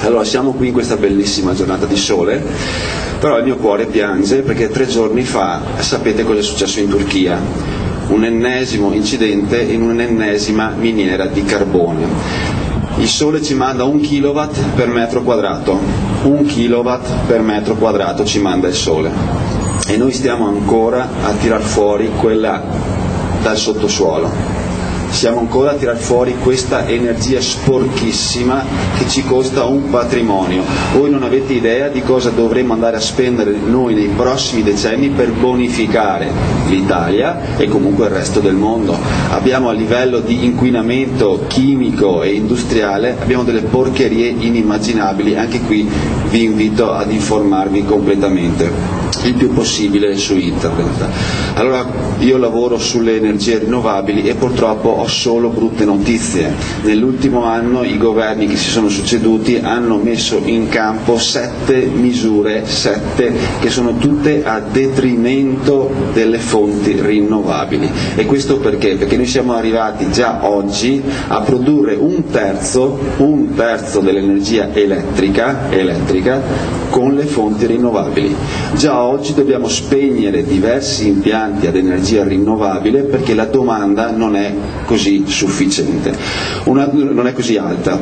Allora siamo qui in questa bellissima giornata di sole, però il mio cuore piange perché 3 giorni fa sapete cosa è successo in Turchia? Un ennesimo incidente in un'ennesima miniera di carbone. Il sole ci manda 1 kilowatt per metro quadrato, 1 kilowatt per metro quadrato ci manda il sole, e noi stiamo ancora a tirar fuori quella dal sottosuolo. Siamo ancora a tirar fuori questa energia sporchissima che ci costa un patrimonio. Voi non avete idea di cosa dovremo andare a spendere noi nei prossimi decenni per bonificare l'Italia e comunque il resto del mondo. Abbiamo a livello di inquinamento chimico e industriale, abbiamo delle porcherie inimmaginabili. Anche qui vi invito ad informarvi completamente, il più possibile su internet. Allora, io lavoro sulle energie rinnovabili e purtroppo ho solo brutte notizie. Nell'ultimo anno i governi che si sono succeduti hanno messo in campo 7 misure, 7 che sono tutte a detrimento delle fonti rinnovabili. E questo perché? Perché noi siamo arrivati già oggi a produrre un terzo dell'energia elettrica con le fonti rinnovabili. Già oggi dobbiamo spegnere diversi impianti ad energia rinnovabile perché la domanda non è così sufficiente, non è così alta.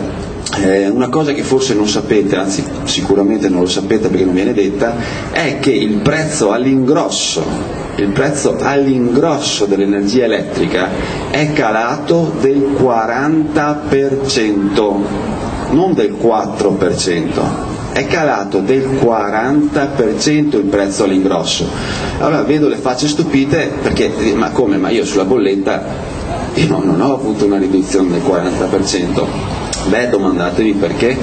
Una cosa che forse non sapete, anzi sicuramente non lo sapete perché non viene detta, è che il prezzo all'ingrosso dell'energia elettrica è calato del 40%, non del 4%. È calato del 40% il prezzo all'ingrosso. Allora vedo le facce stupite perché, ma come? Ma io sulla bolletta io non ho avuto una riduzione del 40%. Beh, domandatevi perché,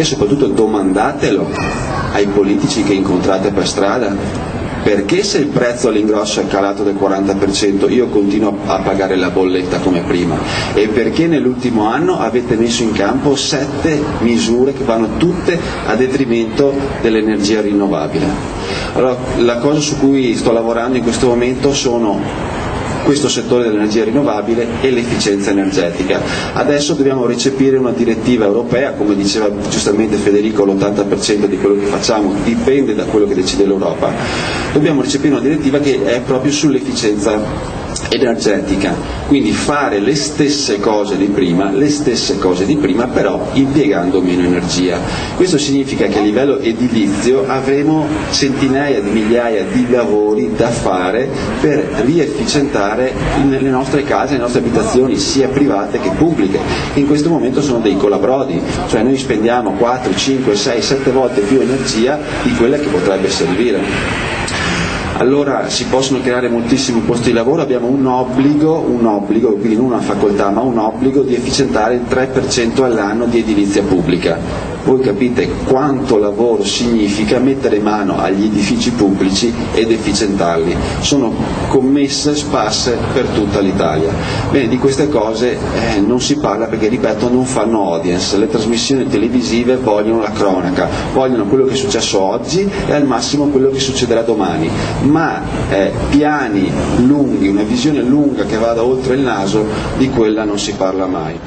soprattutto domandatelo ai politici che incontrate per strada. Perché se il prezzo all'ingrosso è calato del 40% io continuo a pagare la bolletta come prima? E perché nell'ultimo anno avete messo in campo 7 misure che vanno tutte a detrimento dell'energia rinnovabile? Allora, la cosa su cui sto lavorando in questo momento sono questo settore dell'energia rinnovabile e l'efficienza energetica. Adesso dobbiamo recepire una direttiva europea, come diceva giustamente Federico, l'80% di quello che facciamo dipende da quello che decide l'Europa. Dobbiamo recepire una direttiva che è proprio sull'efficienza energetica, quindi fare le stesse cose di prima però impiegando meno energia. Questo significa che a livello edilizio avremo centinaia di migliaia di lavori da fare per riefficientare le nostre case, le nostre abitazioni, sia private che pubbliche, che in questo momento sono dei colabrodi, cioè noi spendiamo 4, 5, 6, 7 volte più energia di quella che potrebbe servire. Allora si possono creare moltissimi posti di lavoro, abbiamo un obbligo, quindi non una facoltà, ma un obbligo di efficientare il 3% all'anno di edilizia pubblica. Voi capite quanto lavoro significa mettere mano agli edifici pubblici ed efficientarli. Sono commesse sparse per tutta l'Italia. Bene, di queste cose non si parla perché, ripeto, non fanno audience. Le trasmissioni televisive vogliono la cronaca, vogliono quello che è successo oggi e al massimo quello che succederà domani. Ma piani lunghi, una visione lunga che vada oltre il naso, di quella non si parla mai.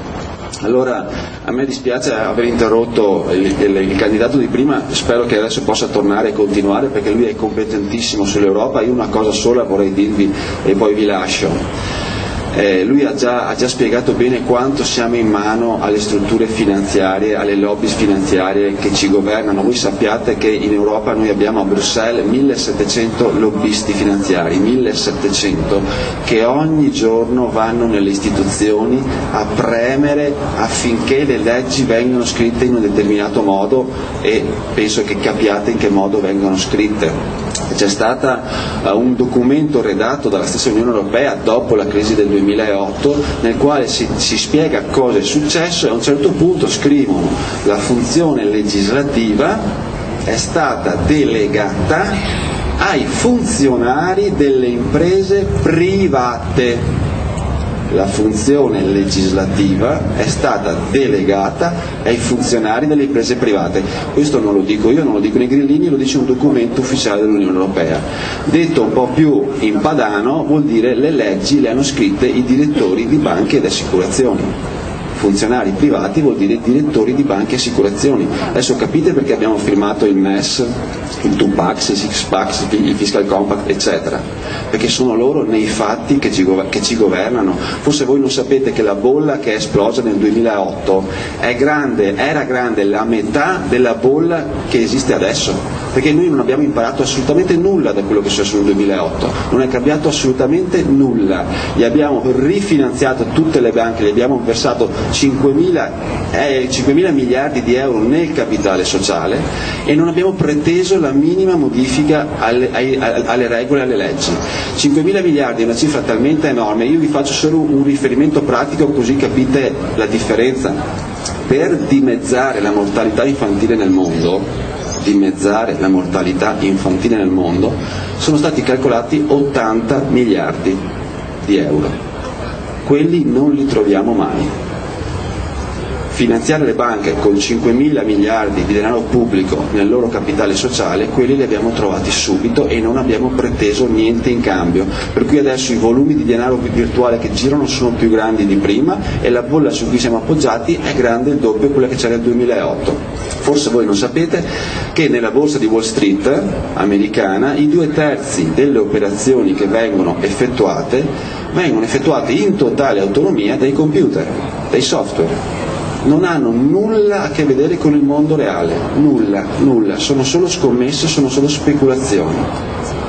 Allora a me dispiace aver interrotto il candidato di prima, spero che adesso possa tornare e continuare perché lui è competentissimo sull'Europa. Io una cosa sola vorrei dirvi e poi vi lascio. Lui ha già spiegato bene quanto siamo in mano alle strutture finanziarie, alle lobby finanziarie che ci governano. Voi sappiate che in Europa noi abbiamo a Bruxelles 1700 lobbisti finanziari, 1700, che ogni giorno vanno nelle istituzioni a premere affinché le leggi vengano scritte in un determinato modo, e penso che capiate in che modo vengono scritte. C'è stato un documento redatto dalla stessa Unione Europea dopo la crisi del 2008 nel quale si spiega cosa è successo, e a un certo punto scrivono: la funzione legislativa è stata delegata ai funzionari delle imprese private. La funzione legislativa è stata delegata ai funzionari delle imprese private. Questo non lo dico io, non lo dicono i grillini, lo dice un documento ufficiale dell'Unione Europea. Detto un po' più in padano, vuol dire le leggi le hanno scritte i direttori di banche ed assicurazioni. funzionari privati vuol dire direttori di banche e assicurazioni. Adesso capite perché abbiamo firmato il MES, il 2-Pax, il 6-Pax, il Fiscal Compact, eccetera, perché sono loro nei fatti che ci governano. Forse voi non sapete che la bolla che è esplosa nel 2008 era grande la metà della bolla che esiste adesso, perché noi non abbiamo imparato assolutamente nulla da quello che è successo nel 2008, non è cambiato assolutamente nulla. Gli abbiamo rifinanziato tutte le banche, gli abbiamo versato 5.000 miliardi di euro nel capitale sociale e non abbiamo preteso la minima modifica alle regole e alle leggi. 5.000 miliardi è una cifra talmente enorme, io vi faccio solo un riferimento pratico così capite la differenza. Per dimezzare la mortalità infantile nel mondo, sono stati calcolati 80 miliardi di euro. Quelli non li troviamo mai. Finanziare le banche con 5.000 miliardi di denaro pubblico nel loro capitale sociale, quelli li abbiamo trovati subito e non abbiamo preteso niente in cambio, per cui adesso i volumi di denaro virtuale che girano sono più grandi di prima e la bolla su cui siamo appoggiati è grande il doppio quella che c'era nel 2008. Forse voi non sapete che nella borsa di Wall Street americana i 2/3 delle operazioni che vengono effettuate in totale autonomia dai computer, dai software. Non hanno nulla a che vedere con il mondo reale, nulla, sono solo scommesse, sono solo speculazioni.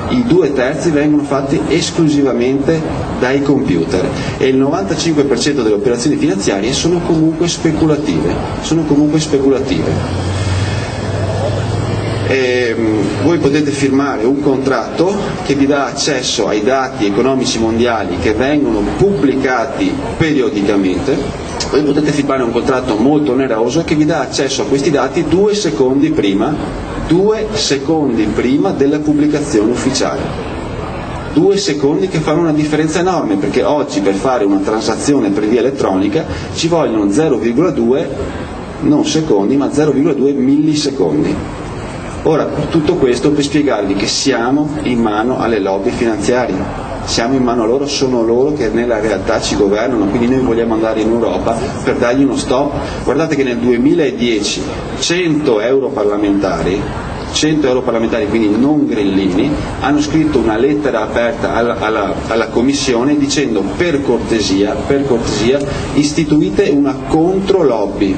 I 2/3 vengono fatti esclusivamente dai computer e il 95% delle operazioni finanziarie sono comunque speculative. Voi potete firmare un contratto che vi dà accesso ai dati economici mondiali che vengono pubblicati periodicamente. Voi potete firmare un contratto molto oneroso che vi dà accesso a questi dati 2 secondi prima della pubblicazione ufficiale. 2 secondi che fanno una differenza enorme, perché oggi per fare una transazione per via elettronica ci vogliono 0,2 non secondi ma 0,2 millisecondi. Ora, tutto questo per spiegarvi che siamo in mano alle lobby finanziarie. Siamo in mano a loro, sono loro che nella realtà ci governano, quindi noi vogliamo andare in Europa per dargli uno stop. Guardate che nel 2010 100 europarlamentari, quindi non grillini, hanno scritto una lettera aperta alla Commissione dicendo per cortesia istituite una controlobby,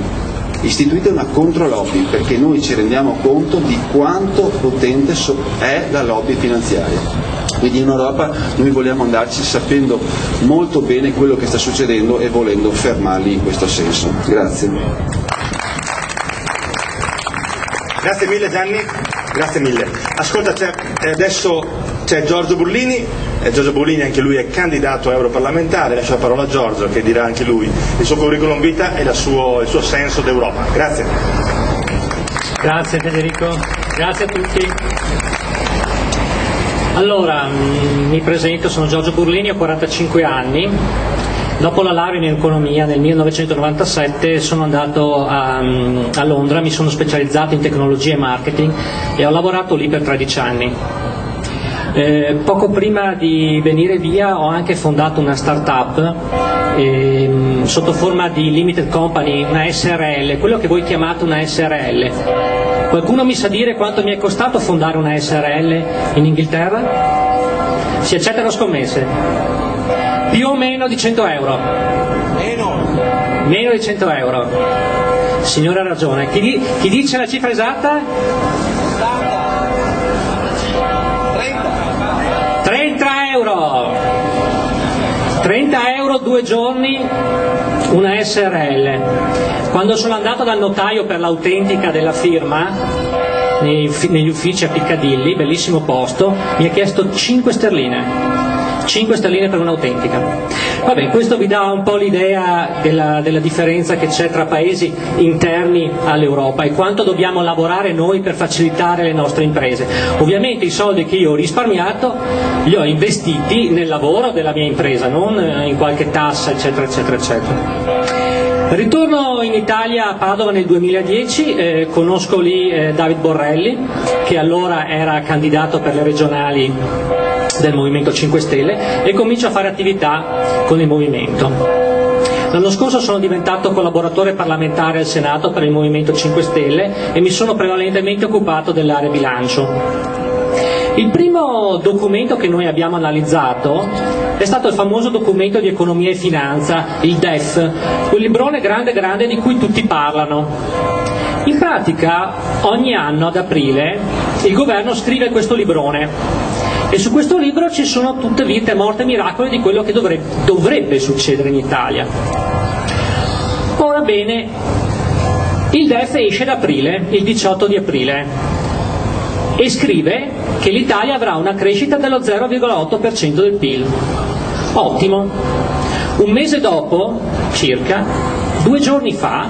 perché noi ci rendiamo conto di quanto potente è la lobby finanziaria. Quindi in Europa noi vogliamo andarci sapendo molto bene quello che sta succedendo e volendo fermarli in questo senso. Grazie. Grazie mille Gianni, grazie mille. Ascolta, adesso c'è Giorgio Burlini anche lui è candidato a europarlamentare, lascio la parola a Giorgio che dirà anche lui il suo curriculum vita e il suo senso d'Europa. Grazie. Grazie Federico, grazie a tutti. Allora, mi presento, sono Giorgio Burlini, ho 45 anni. Dopo la laurea in economia nel 1997 sono andato a Londra, mi sono specializzato in tecnologia e marketing e ho lavorato lì per 13 anni. Poco prima di venire via ho anche fondato una start-up sotto forma di limited company, una SRL, quello che voi chiamate una SRL. Qualcuno mi sa dire quanto mi è costato fondare una SRL in Inghilterra? Si accettano scommesse? Più o meno di 100 euro? Meno di 100 euro. Signore ha ragione. Chi dice la cifra esatta? 30 euro. 30 euro 2 giorni una SRL. Quando sono andato dal notaio per l'autentica della firma negli uffici a Piccadilly, bellissimo posto, mi ha chiesto 5 sterline. 5 sterline per un'autentica. Vabbè, questo vi dà un po' l'idea della differenza che c'è tra paesi interni all'Europa e quanto dobbiamo lavorare noi per facilitare le nostre imprese. Ovviamente i soldi che io ho risparmiato li ho investiti nel lavoro della mia impresa, non in qualche tassa, eccetera, eccetera, eccetera. Ritorno in Italia a Padova nel 2010, conosco lì David Borrelli, che allora era candidato per le regionali del Movimento 5 Stelle, e comincio a fare attività con il movimento. L'anno scorso sono diventato collaboratore parlamentare al Senato per il Movimento 5 Stelle e mi sono prevalentemente occupato dell'area bilancio. Il primo documento che noi abbiamo analizzato è stato il famoso documento di economia e finanza, il DEF, quel librone grande di cui tutti parlano. In pratica ogni anno ad aprile il governo scrive questo librone e su questo libro ci sono tutte vite, morte e miracoli di quello che dovrebbe succedere in Italia. Ora bene, il DEF esce ad aprile, il 18 di aprile, e scrive che l'Italia avrà una crescita dello 0,8% del PIL. Ottimo. Un mese dopo, circa, 2 giorni fa,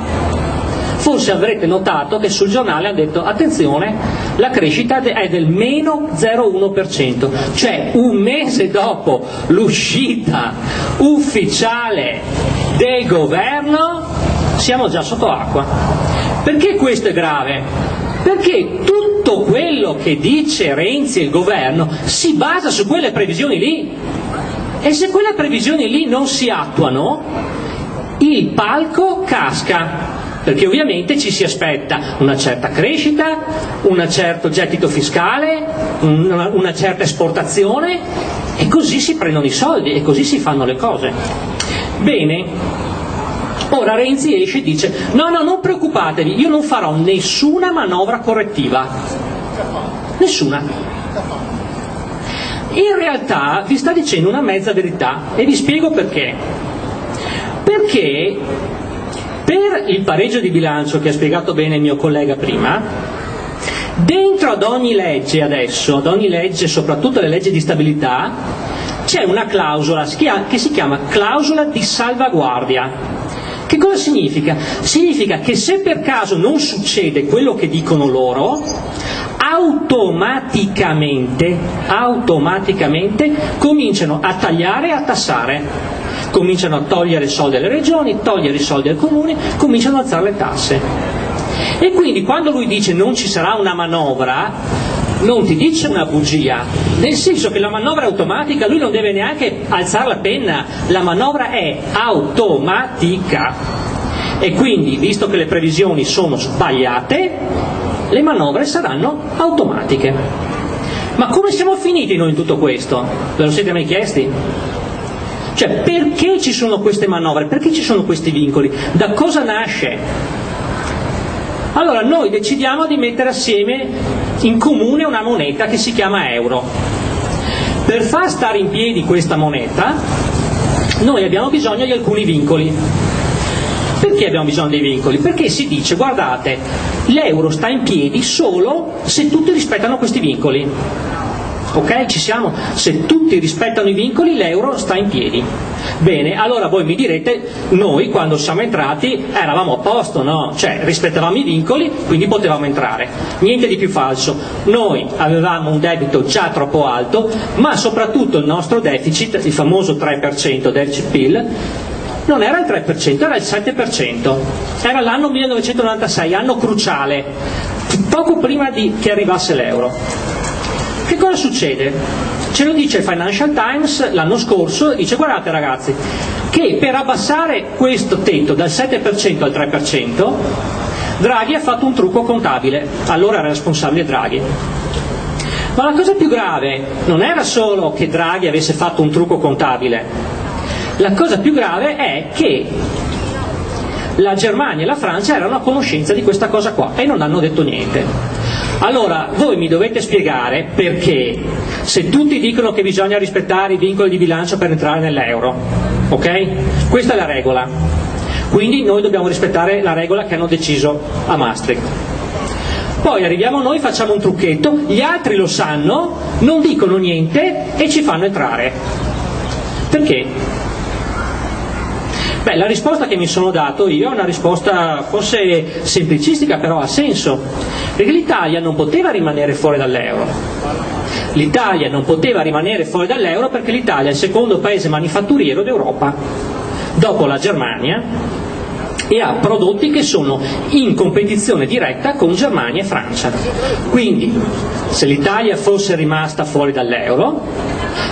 forse avrete notato che sul giornale ha detto attenzione, la crescita è del meno 0,1%, cioè un mese dopo l'uscita ufficiale del governo siamo già sotto acqua. Perché questo è grave? Perché tutto quello che dice Renzi e il governo si basa su quelle previsioni lì, e se quelle previsioni lì non si attuano il palco casca, perché ovviamente ci si aspetta una certa crescita, un certo gettito fiscale, una certa esportazione, e così si prendono i soldi e così si fanno le cose. Bene, ora Renzi esce e dice no, non preoccupatevi, io non farò nessuna manovra correttiva, nessuna. In realtà vi sta dicendo una mezza verità e vi spiego perché. Perché per il pareggio di bilancio che ha spiegato bene il mio collega prima, dentro ad ogni legge adesso, ad ogni legge, soprattutto le leggi di stabilità, c'è una clausola che si chiama clausola di salvaguardia. Che cosa significa? Significa che se per caso non succede quello che dicono loro, automaticamente cominciano a tagliare e a tassare, cominciano a togliere i soldi alle regioni, togliere i soldi ai comuni, cominciano ad alzare le tasse. E quindi quando lui dice non ci sarà una manovra, non ti dice una bugia, nel senso che la manovra è automatica, lui non deve neanche alzare la penna, la manovra è automatica e quindi, visto che le previsioni sono sbagliate, le manovre saranno automatiche. Ma come siamo finiti noi in tutto questo? Ve lo siete mai chiesti? Cioè, perché ci sono queste manovre? Perché ci sono questi vincoli? Da cosa nasce? Allora noi decidiamo di mettere assieme in comune una moneta che si chiama euro. Per far stare in piedi questa moneta noi abbiamo bisogno di alcuni vincoli. Perché abbiamo bisogno dei vincoli? Perché si dice, guardate, l'euro sta in piedi solo se tutti rispettano questi vincoli. Ok? Ci siamo? Se tutti rispettano i vincoli l'euro sta in piedi. Bene, allora voi mi direte, noi quando siamo entrati eravamo a posto, no? Cioè rispettavamo i vincoli, quindi potevamo entrare. Niente di più falso. Noi avevamo un debito già troppo alto, ma soprattutto il nostro deficit, il famoso 3% del PIL, non era il 3%, era il 7%. Era l'anno 1996, anno cruciale, poco prima che arrivasse l'euro. Che cosa succede? Ce lo dice il Financial Times l'anno scorso, dice guardate ragazzi, che per abbassare questo tetto dal 7% al 3%, Draghi ha fatto un trucco contabile, allora era responsabile Draghi. Ma la cosa più grave non era solo che Draghi avesse fatto un trucco contabile, la cosa più grave è che la Germania e la Francia erano a conoscenza di questa cosa qua e non hanno detto niente. Allora voi mi dovete spiegare perché, se tutti dicono che bisogna rispettare i vincoli di bilancio per entrare nell'euro, ok? Questa è la regola, quindi noi dobbiamo rispettare la regola che hanno deciso a Maastricht. Poi arriviamo noi, facciamo un trucchetto, gli altri lo sanno, non dicono niente e ci fanno entrare. Perché? Beh, la risposta che mi sono dato io è una risposta forse semplicistica, però ha senso, perché l'Italia non poteva rimanere fuori dall'euro. L'Italia non poteva rimanere fuori dall'euro perché l'Italia è il secondo paese manifatturiero d'Europa, dopo la Germania, e ha prodotti che sono in competizione diretta con Germania e Francia. Quindi, se l'Italia fosse rimasta fuori dall'euro,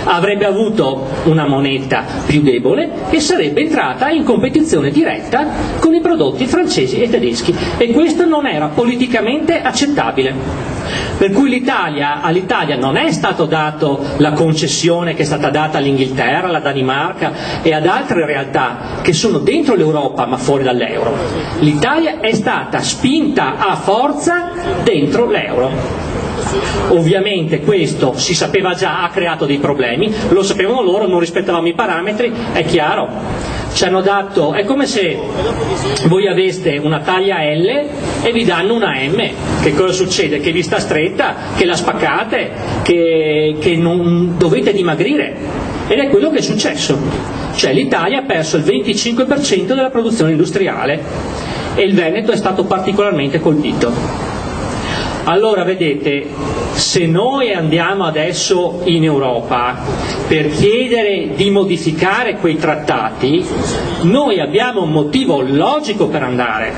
avrebbe avuto una moneta più debole e sarebbe entrata in competizione diretta con i prodotti francesi e tedeschi, e questo non era politicamente accettabile. Per cui all'Italia non è stato dato la concessione che è stata data all'Inghilterra, alla Danimarca e ad altre realtà che sono dentro l'Europa ma fuori dall'euro. L'Italia è stata spinta a forza dentro l'euro. Ovviamente questo si sapeva già, ha creato dei problemi, lo sapevano loro, non rispettavamo i parametri, è chiaro. Ci hanno dato, è come se voi aveste una taglia L e vi danno una M. Che cosa succede? Che vi sta stretta, che la spaccate, che non dovete dimagrire. Ed è quello che è successo. Cioè l'Italia ha perso il 25% della produzione industriale e il Veneto è stato particolarmente colpito. Allora vedete, se noi andiamo adesso in Europa per chiedere di modificare quei trattati, noi abbiamo un motivo logico per andare,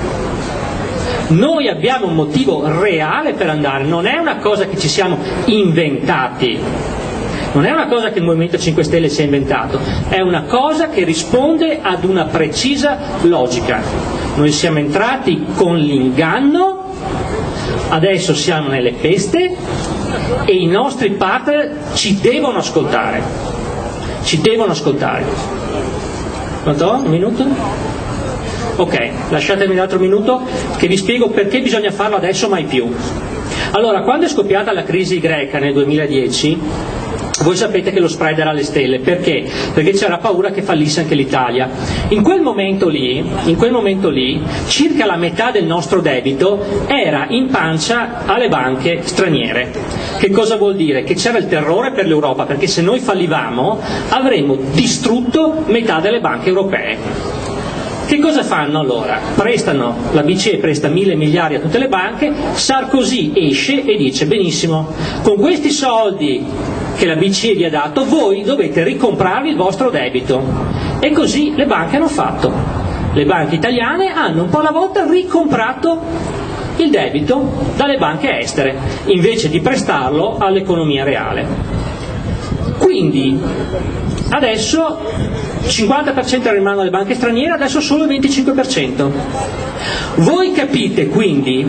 noi abbiamo un motivo reale per andare, non è una cosa che ci siamo inventati, non è una cosa che il Movimento 5 Stelle si è inventato, è una cosa che risponde ad una precisa logica. Noi siamo entrati con l'inganno, adesso siamo nelle peste e i nostri partner ci devono ascoltare. Quanto? Un minuto? Ok, lasciatemi un altro minuto che vi spiego perché bisogna farlo adesso mai più. Allora, quando è scoppiata la crisi greca nel 2010, voi sapete che lo spread era alle stelle, perché? Perché c'era paura che fallisse anche l'Italia. In quel momento lì, circa la metà del nostro debito era in pancia alle banche straniere. Che cosa vuol dire? Che c'era il terrore per l'Europa, perché se noi fallivamo avremmo distrutto metà delle banche europee. Che cosa fanno allora? La BCE presta 1.000 miliardi a tutte le banche, Sarkozy esce e dice: benissimo, con questi soldi che la BCE vi ha dato voi dovete ricomprarvi il vostro debito. E così le banche hanno fatto. Le banche italiane hanno un po' alla volta ricomprato il debito dalle banche estere, invece di prestarlo all'economia reale. Quindi adesso 50% era in mano alle banche straniere, adesso solo il 25%. Voi capite quindi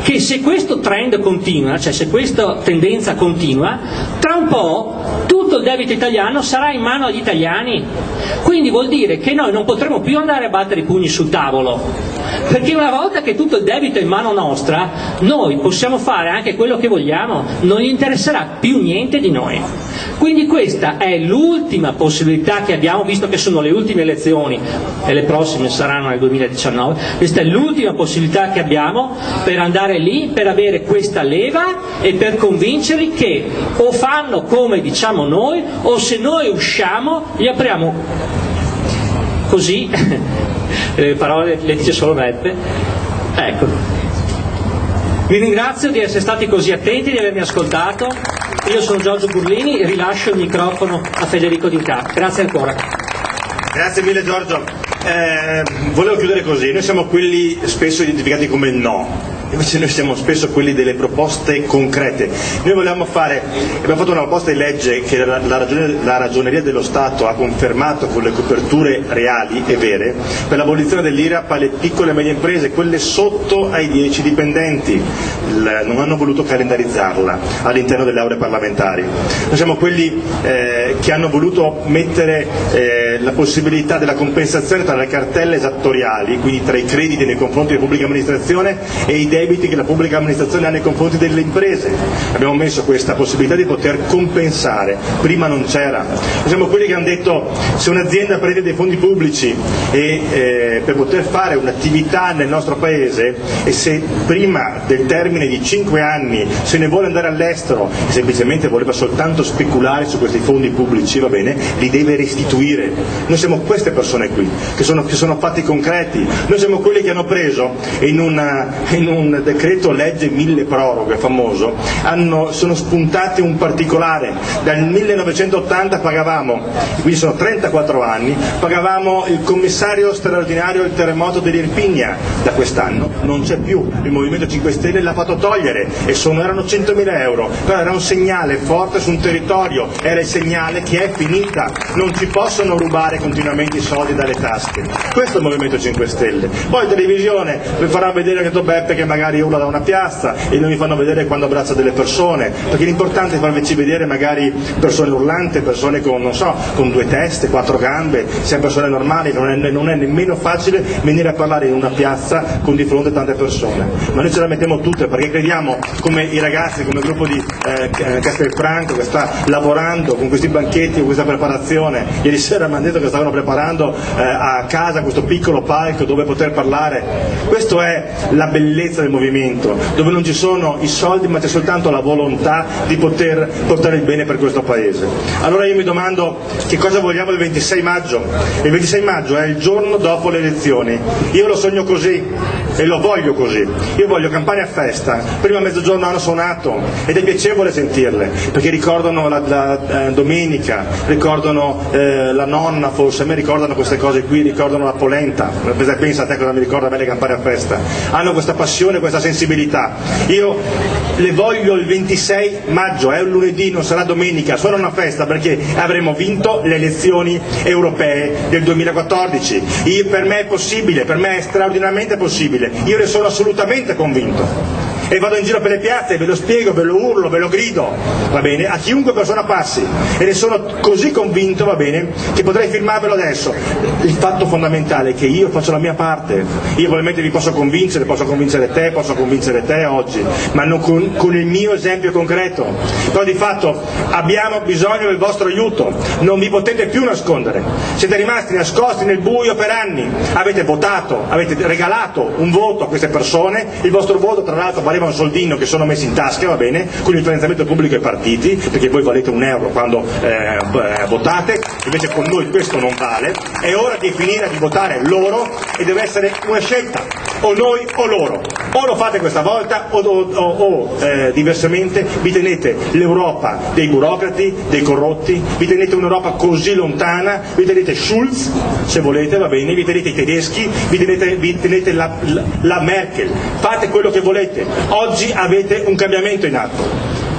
che se questo trend continua, cioè se questa tendenza continua, tra un po' tutto il debito italiano sarà in mano agli italiani. Quindi vuol dire che noi non potremo più andare a battere i pugni sul tavolo, perché una volta che tutto il debito è in mano nostra, noi possiamo fare anche quello che vogliamo, non gli interesserà più niente di noi. Quindi questa è l'ultima possibilità che abbiamo, visto che sono le ultime elezioni e le prossime saranno nel 2019, questa è l'ultima possibilità che abbiamo per andare lì, per avere questa leva e per convincerli che o fanno come diciamo noi, o se noi usciamo gli apriamo così, le parole le dice solo Beppe. Ecco, vi ringrazio di essere stati così attenti, di avermi ascoltato. Io sono Giorgio Burlini e rilascio il microfono a Federico D'Inca. Grazie ancora. Grazie mille Giorgio. Volevo chiudere così: noi siamo quelli spesso identificati come il no, invece noi siamo spesso quelli delle proposte concrete. Noi abbiamo fatto una proposta di legge che la Ragioneria dello Stato ha confermato con le coperture reali e vere per l'abolizione dell'IRAP alle piccole e medie imprese, quelle sotto ai 10 dipendenti. Non hanno voluto calendarizzarla all'interno delle aule parlamentari. Noi siamo quelli che hanno voluto mettere la possibilità della compensazione tra le cartelle esattoriali, quindi tra i crediti nei confronti della pubblica amministrazione e i debiti che la pubblica amministrazione ha nei confronti delle imprese. Abbiamo messo questa possibilità di poter compensare, prima non c'era. Noi siamo quelli che hanno detto: se un'azienda prende dei fondi pubblici per poter fare un'attività nel nostro paese, e se prima del termine di 5 anni se ne vuole andare all'estero e semplicemente voleva soltanto speculare su questi fondi pubblici, va bene, li deve restituire. Noi siamo queste persone qui, che sono fatti concreti. Noi siamo quelli che hanno preso in un decreto legge 1000 proroghe famoso, sono spuntati un particolare. Dal 1980 pagavamo, quindi sono 34 anni, pagavamo il commissario straordinario del terremoto dell'Irpinia. Da quest'anno non c'è più, il Movimento 5 Stelle l'ha fatto togliere e erano 100.000 euro, però era un segnale forte su un territorio, era il segnale che è finita, non ci possono rubare continuamente i soldi dalle tasche. Questo è il Movimento 5 Stelle. Poi in televisione vi farà vedere che Beppe che magari urla da una piazza e non vi fanno vedere quando abbraccia delle persone, perché l'importante è farvi vedere magari persone urlanti, persone con, non so, con 2 teste, 4 gambe, siamo persone normali, non è nemmeno facile venire a parlare in una piazza con di fronte tante persone, ma noi ce la mettiamo tutte perché crediamo, come i ragazzi, come il gruppo di Castelfranco che sta lavorando con questi banchetti, con questa preparazione. Ieri sera mi hanno detto che stavano preparando a casa questo piccolo palco dove poter parlare. Questo è la bellezza del movimento, dove non ci sono i soldi ma c'è soltanto la volontà di poter portare il bene per questo paese. Allora io mi domando che cosa vogliamo il 26 maggio. Il 26 maggio è il giorno dopo le elezioni. Io lo sogno così e lo voglio così. Io voglio campane a festa, prima a mezzogiorno hanno suonato ed è piacevole sentirle perché ricordano la domenica, ricordano la nonna, forse a me ricordano queste cose qui, ricordano la polenta. Pensa a te cosa mi ricorda a me le campane a festa. Hanno questa passione, questa sensibilità. Io le voglio il 26 maggio, è un lunedì, non sarà domenica, sarà una festa perché avremo vinto le elezioni europee del 2014. Per me è possibile, per me è straordinariamente possibile, io ne sono assolutamente convinto. E vado in giro per le piazze, ve lo spiego, ve lo urlo, ve lo grido, va bene, a chiunque persona passi, e ne sono così convinto, va bene, che potrei firmarvelo adesso. Il fatto fondamentale è che io faccio la mia parte, io probabilmente vi posso convincere te oggi, ma non con il mio esempio concreto. Però di fatto abbiamo bisogno del vostro aiuto, non vi potete più nascondere, siete rimasti nascosti nel buio per anni, avete votato, avete regalato un voto a queste persone, il vostro voto tra l'altro valeva un soldino che sono messi in tasca, va bene, con il finanziamento pubblico ai partiti, perché voi valete €1 quando votate, invece con noi questo non vale. È ora di finire di votare loro e deve essere una scelta, o noi o loro, o lo fate questa volta o diversamente vi tenete l'Europa dei burocrati, dei corrotti, vi tenete un'Europa così lontana, vi tenete Schulz se volete, va bene, vi tenete i tedeschi, vi tenete la Merkel, fate quello che volete. Oggi avete un cambiamento in atto.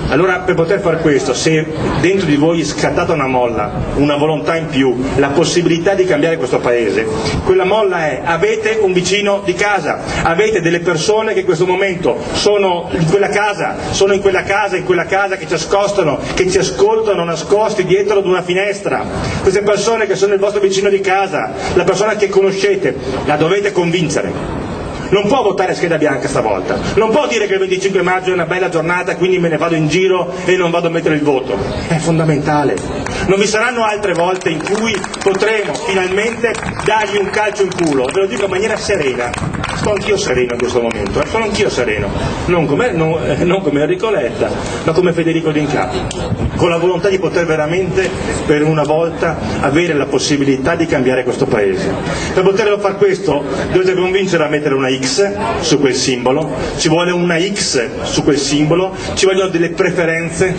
Allora, per poter fare questo, se dentro di voi è scattata una molla, una volontà in più, la possibilità di cambiare questo paese, quella molla è: avete un vicino di casa, avete delle persone che in questo momento sono in quella casa che ci ascoltano nascosti dietro ad una finestra. Queste persone che sono il vostro vicino di casa, la persona che conoscete, la dovete convincere. Non può votare a scheda bianca stavolta, non può dire che il 25 maggio è una bella giornata quindi me ne vado in giro e non vado a mettere il voto. È fondamentale. Non vi saranno altre volte in cui potremo finalmente dargli un calcio in culo, ve lo dico in maniera serena. Sto anch'io sereno in questo momento, sono anch'io sereno, non come Enrico Letta, ma come Federico D'Inca, con la volontà di poter veramente per una volta avere la possibilità di cambiare questo paese. Per poterlo fare questo dovete convincere a mettere una X su quel simbolo, ci vuole una X su quel simbolo, ci vogliono delle preferenze,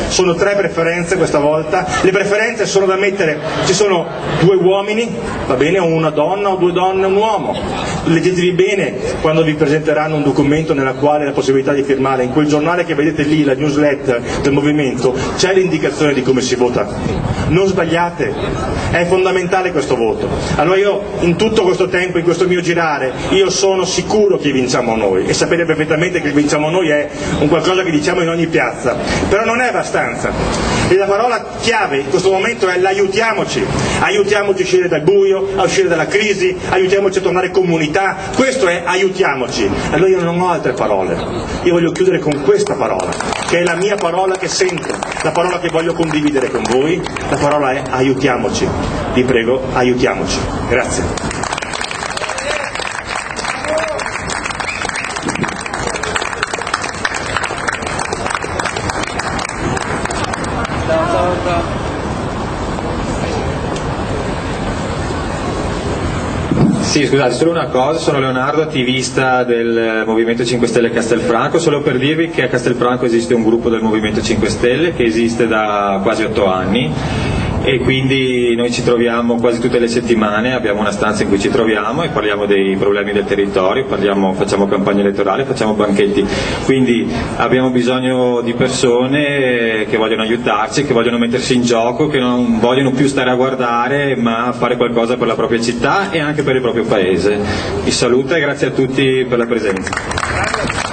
sono 3 preferenze questa volta, le preferenze sono da mettere, ci sono 2 uomini, va bene, o una donna, o 2 donne e un uomo, leggetevi bene quando vi presenteranno un documento nella quale la possibilità di firmare, in quel giornale che vedete lì, la newsletter del movimento, c'è l'indicazione di come si vota, non sbagliate, è fondamentale questo voto. Allora io in tutto questo tempo, in questo mio girare, io sono sicuro che vinciamo noi, e sapete perfettamente che il vinciamo noi è un qualcosa che diciamo in ogni piazza, però non è abbastanza, e la parola chiave in questo momento è l'aiutiamoci, aiutiamoci a uscire dal buio, a uscire dalla crisi, aiutiamoci a tornare comunità, questo è aiutiamoci. Allora io non ho altre parole, io voglio chiudere con questa parola, che è la mia parola che sento, la parola che voglio condividere con voi, la parola è aiutiamoci, vi prego, aiutiamoci. Grazie. Sì, scusate, solo una cosa, sono Leonardo, attivista del Movimento 5 Stelle Castelfranco, solo per dirvi che a Castelfranco esiste un gruppo del Movimento 5 Stelle che esiste da quasi 8 anni e quindi noi ci troviamo quasi tutte le settimane, abbiamo una stanza in cui ci troviamo e parliamo dei problemi del territorio, facciamo campagna elettorale, facciamo banchetti, quindi abbiamo bisogno di persone che vogliono aiutarci, che vogliono mettersi in gioco, che non vogliono più stare a guardare ma fare qualcosa per la propria città e anche per il proprio paese. Vi saluto e grazie a tutti per la presenza.